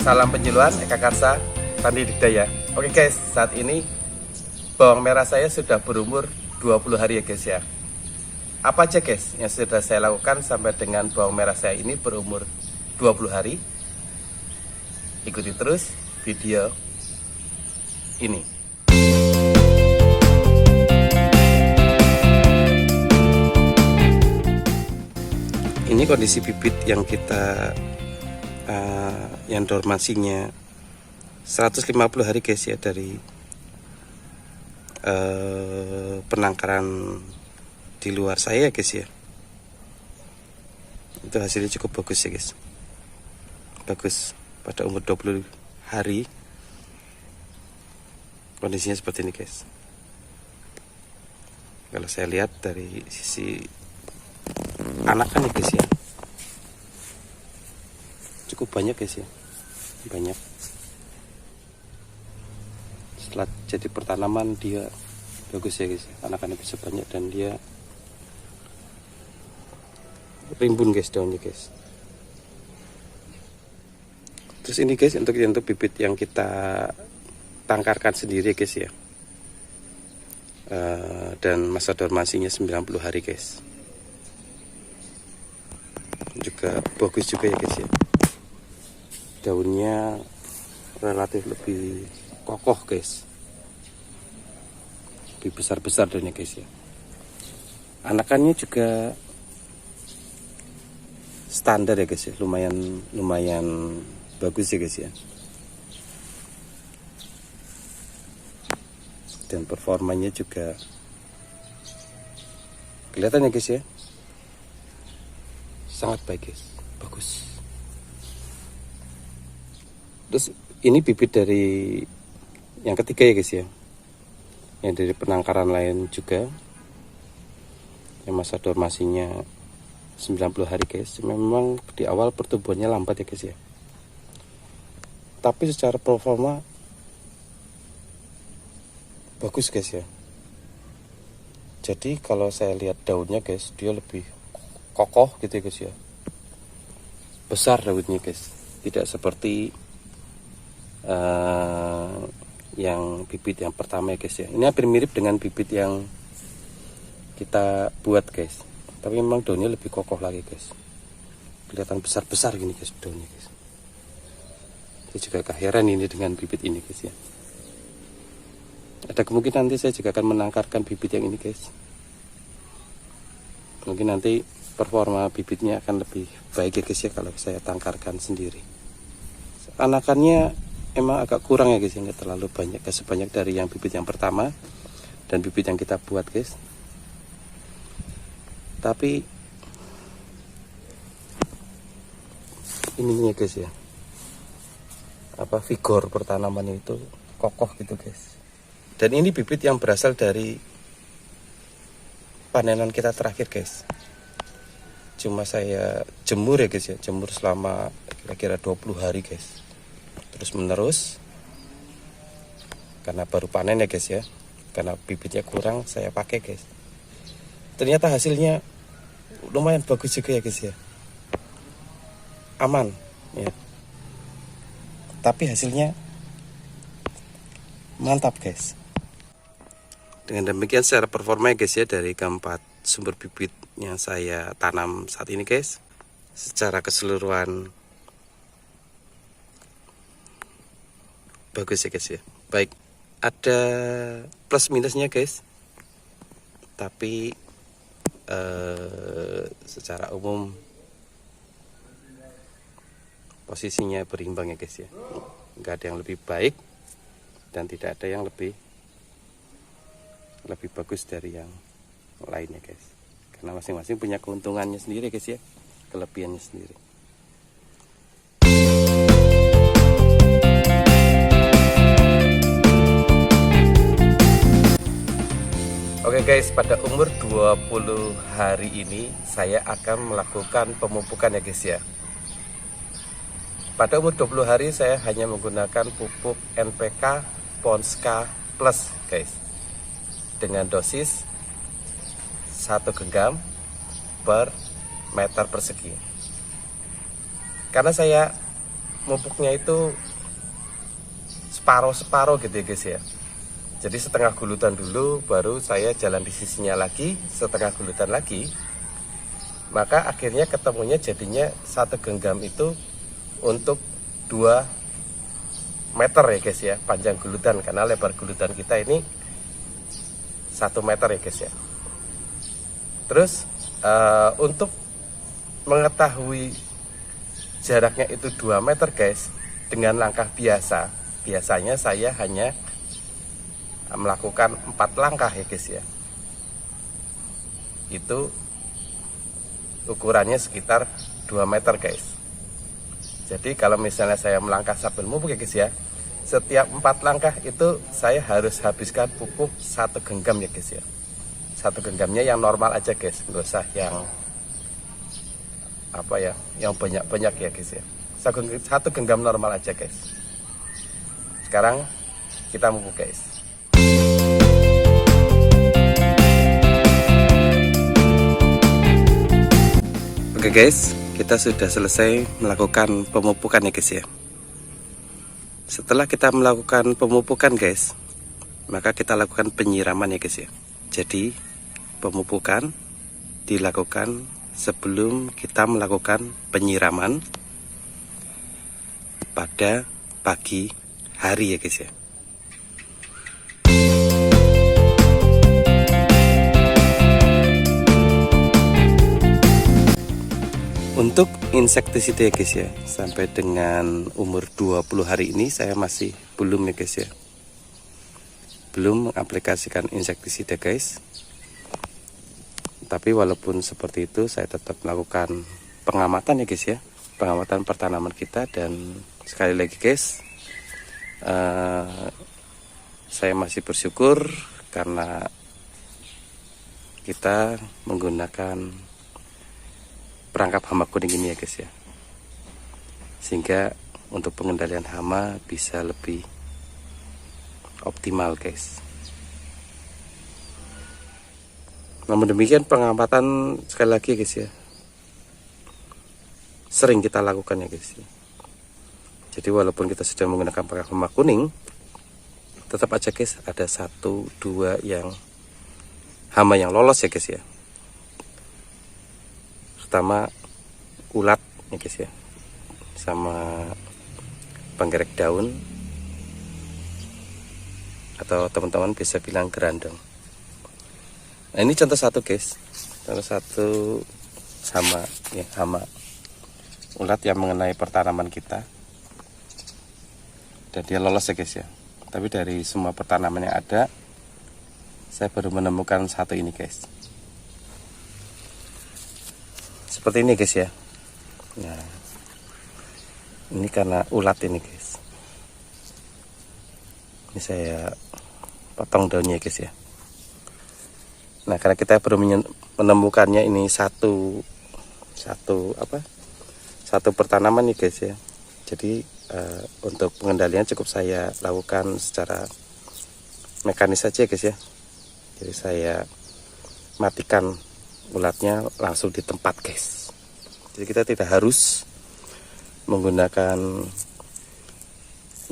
Salam penjiluan, Eka Karsa, Tandi Digdaya. Oke guys, saat ini bawang merah saya sudah berumur 20 hari ya guys ya. Apa aja guys yang sudah saya lakukan sampai dengan bawang merah saya ini berumur 20 hari? Ikuti terus video ini. Ini kondisi bibit yang kita yang dormansinya 150 hari guys ya, dari penangkaran di luar saya guys ya. Itu hasilnya cukup bagus ya guys. Bagus pada umur 20 hari. Kondisinya seperti ini guys. Kalau saya lihat dari sisi anakan ya guys ya, cukup banyak guys ya, banyak. Setelah jadi pertanaman dia bagus ya guys, anakannya bisa banyak dan dia rimbun guys daunnya guys. Terus ini guys untuk bibit yang kita tangkarkan sendiri guys ya, dan masa dormansinya 90 hari guys, juga bagus juga ya guys ya. Daunnya relatif lebih kokoh guys, lebih besar-besar daunnya guys ya. Anakannya juga standar ya guys ya, lumayan bagus ya guys ya. Dan performanya juga kelihatan ya guys ya, sangat baik guys, bagus. Terus ini bibit dari yang ketiga ya guys ya, yang dari penangkaran lain juga, yang masa dormansinya 90 hari guys. Memang di awal pertumbuhannya lambat ya guys ya, tapi secara performa bagus guys ya. Jadi kalau saya lihat daunnya guys, dia lebih kokoh gitu ya guys ya, besar daunnya guys, tidak seperti yang bibit yang pertama ya guys ya. Ini hampir mirip dengan bibit yang kita buat guys, tapi memang daunnya lebih kokoh lagi guys, kelihatan besar-besar gini guys daunnya guys. Saya juga keheran ini dengan bibit ini guys ya. Ada kemungkinan nanti saya juga akan menangkarkan bibit yang ini guys. Mungkin nanti performa bibitnya akan lebih baik ya guys ya kalau saya tangkarkan sendiri. Anakannya emang agak kurang ya guys, nggak terlalu banyak, gak sebanyak dari yang bibit yang pertama dan bibit yang kita buat guys. Tapi ininya guys ya, apa, vigor pertanaman itu kokoh gitu guys. Dan ini bibit yang berasal dari panenan kita terakhir guys. Cuma saya jemur ya guys ya, jemur selama kira-kira 20 hari guys, terus menerus, karena baru panen ya guys ya, karena bibitnya kurang saya pakai guys. Ternyata hasilnya lumayan bagus juga ya guys ya, aman ya, tapi hasilnya mantap guys. Dengan demikian secara performa ya guys ya, dari keempat sumber bibit yang saya tanam saat ini guys, secara keseluruhan bagus ya guys ya. Baik, ada plus minusnya guys, tapi secara umum posisinya berimbang ya guys ya. Nggak ada yang lebih baik dan tidak ada yang lebih bagus dari yang lainnya guys, karena masing-masing punya keuntungannya sendiri guys ya, kelebihannya sendiri. Oke guys, pada umur 20 hari ini saya akan melakukan pemupukan ya guys ya. Pada umur 20 hari saya hanya menggunakan pupuk NPK Ponska Plus guys, dengan dosis 1 genggam per meter persegi. Karena saya mupuknya itu separuh gitu ya guys ya. Jadi setengah gulutan dulu, baru saya jalan di sisinya lagi, setengah gulutan lagi. Maka akhirnya ketemunya jadinya satu genggam itu untuk 2 meter ya guys ya, panjang gulutan, karena lebar gulutan kita ini 1 meter ya guys ya. Terus untuk mengetahui jaraknya itu 2 meter guys, dengan langkah biasanya saya hanya melakukan 4 langkah ya guys ya. Itu ukurannya sekitar 2 meter guys. Jadi kalau misalnya saya melangkah sambil mupuk ya guys ya, setiap 4 langkah itu saya harus habiskan pupuk 1 genggam ya guys ya. 1 genggamnya yang normal aja guys, nggak usah yang apa ya, yang banyak-banyak ya guys ya. 1 genggam normal aja guys. Sekarang kita mupuk guys. Oke guys, kita sudah selesai melakukan pemupukan ya guys ya. Setelah kita melakukan pemupukan guys, maka kita lakukan penyiraman ya guys ya. Jadi pemupukan dilakukan sebelum kita melakukan penyiraman pada pagi hari ya guys ya. Untuk insektisida ya guys ya, sampai dengan umur 20 hari ini saya masih belum ya guys ya, belum mengaplikasikan insektisida guys. Tapi walaupun seperti itu, saya tetap melakukan pengamatan ya guys ya, pengamatan pertanaman kita. Dan sekali lagi guys, saya masih bersyukur karena kita menggunakan perangkap hama kuning ini ya guys ya, sehingga untuk pengendalian hama bisa lebih optimal guys. Namun demikian pengamatan sekali lagi guys ya, sering kita lakukan ya guys ya. Jadi walaupun kita sudah menggunakan perangkap hama kuning, tetap aja guys ada 1-2 yang hama yang lolos ya guys ya. Pertama ulat ya guys ya, sama penggerek daun, atau teman-teman bisa bilang gerandong. Nah ini contoh satu guys, contoh satu hama ya, hama ulat yang mengenai pertanaman kita, dan dia lolos ya guys ya. Tapi dari semua pertanaman yang ada, saya baru menemukan satu ini guys, seperti ini guys ya. Nah ini karena ulat ini guys, ini saya potong daunnya guys ya. Nah karena kita baru menemukannya ini satu pertanaman nih guys ya. Jadi untuk pengendalian cukup saya lakukan secara mekanis saja guys ya. Jadi saya matikan ulatnya langsung di tempat guys. Jadi kita tidak harus menggunakan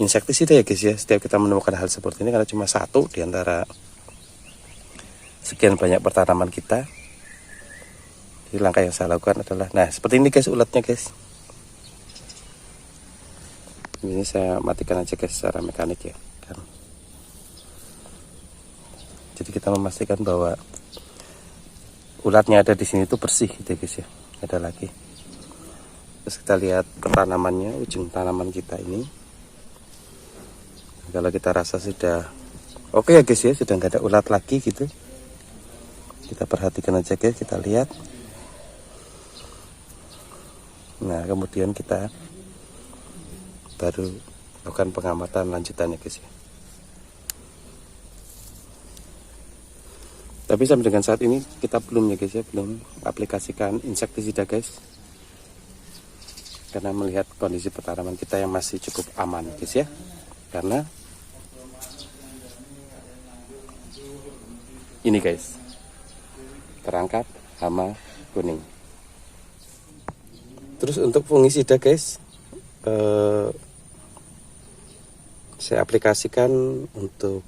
insektisida ya guys ya setiap kita menemukan hal seperti ini, karena cuma satu di antara sekian banyak pertanaman kita. Jadi langkah yang saya lakukan adalah, nah seperti ini guys ulatnya guys. Ini saya matikan aja guys secara mekanik ya kan. Jadi kita memastikan bahwa ulatnya ada di sini itu bersih gitu guys ya, ada lagi. Terus kita lihat pertanamannya, ujung tanaman kita ini. Kalau kita rasa sudah oke ya guys ya, sudah nggak ada ulat lagi gitu, kita perhatikan aja guys, kita lihat. Nah kemudian kita baru lakukan pengamatan lanjutannya guys ya. Tapi sampai dengan saat ini kita belum ya guys ya, belum aplikasikan insektisida guys, karena melihat kondisi pertanaman kita yang masih cukup aman guys ya. Karena ini guys, perangkap hama kuning. Terus untuk fungisida guys, saya aplikasikan untuk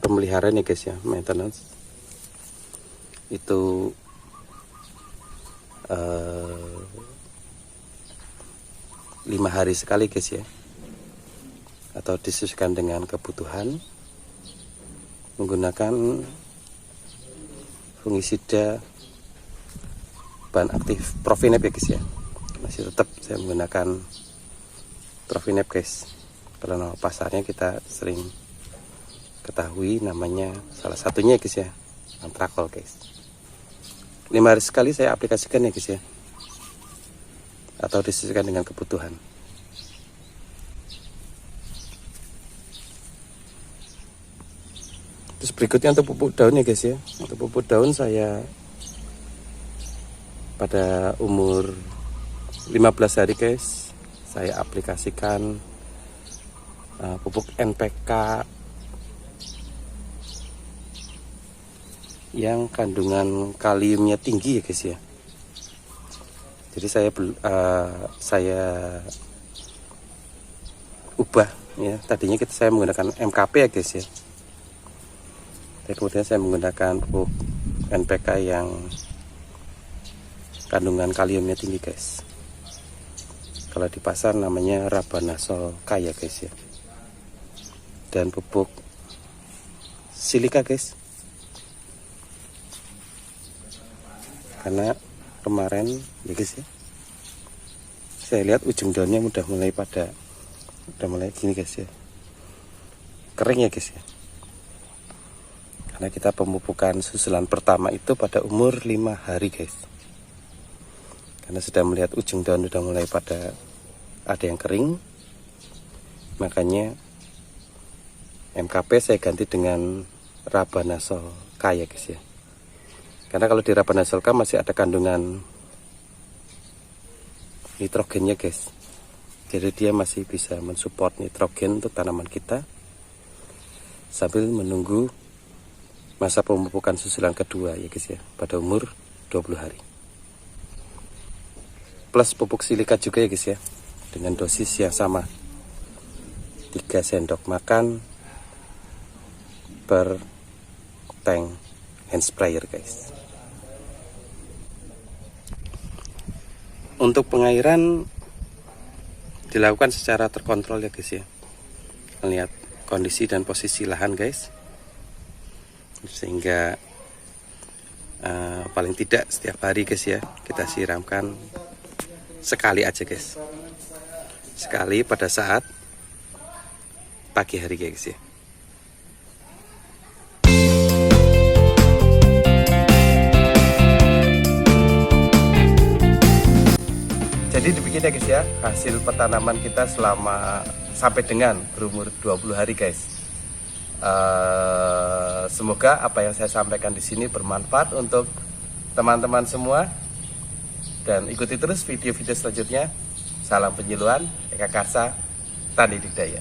pemeliharaan ya guys ya, maintenance itu 5 hari sekali guys ya, atau disesuaikan dengan kebutuhan menggunakan fungisida bahan aktif Profinep ya guys ya. Masih tetap saya menggunakan Profinep guys. Kalau nama pasarnya kita sering ketahui namanya, salah satunya guys ya, Antrakol guys. 5 hari sekali saya aplikasikan ya guys ya, atau disesuaikan dengan kebutuhan. Terus berikutnya untuk pupuk daun ya guys ya. Untuk pupuk daun saya pada umur 15 hari guys, saya aplikasikan pupuk NPK yang kandungan kaliumnya tinggi ya guys ya. Jadi saya ubah ya, tadinya saya menggunakan MKP ya guys ya. Dan kemudian saya menggunakan pupuk NPK yang kandungan kaliumnya tinggi guys. Kalau di pasar namanya Rabanasol Kaya guys ya. Dan pupuk silika guys. Karena kemarin ya guys ya, saya lihat ujung daunnya udah mulai gini guys ya, kering ya guys ya. Karena kita pemupukan susulan pertama itu pada umur 5 hari guys. Karena sudah melihat ujung daun udah mulai ada yang kering, makanya MKP saya ganti dengan Rabanasol Kaya guys ya. Karena kalau di Rabanasol Kaya masih ada kandungan nitrogennya guys. Jadi dia masih bisa mensupport nitrogen untuk tanaman kita sambil menunggu masa pemupukan susulan kedua ya guys ya, pada umur 20 hari. Plus pupuk silika juga ya guys ya, dengan dosis yang sama, 3 sendok makan per tank hand sprayer guys. Untuk pengairan dilakukan secara terkontrol ya guys ya, melihat kondisi dan posisi lahan guys, sehingga paling tidak setiap hari guys ya, kita siramkan sekali aja guys, sekali pada saat pagi hari guys ya. Jadi demikian ya guys ya, hasil petanaman kita sampai dengan berumur 20 hari guys. Semoga apa yang saya sampaikan di sini bermanfaat untuk teman-teman semua, dan ikuti terus video-video selanjutnya. Salam penyuluhan, Eka Karsa, Tani Digdaya.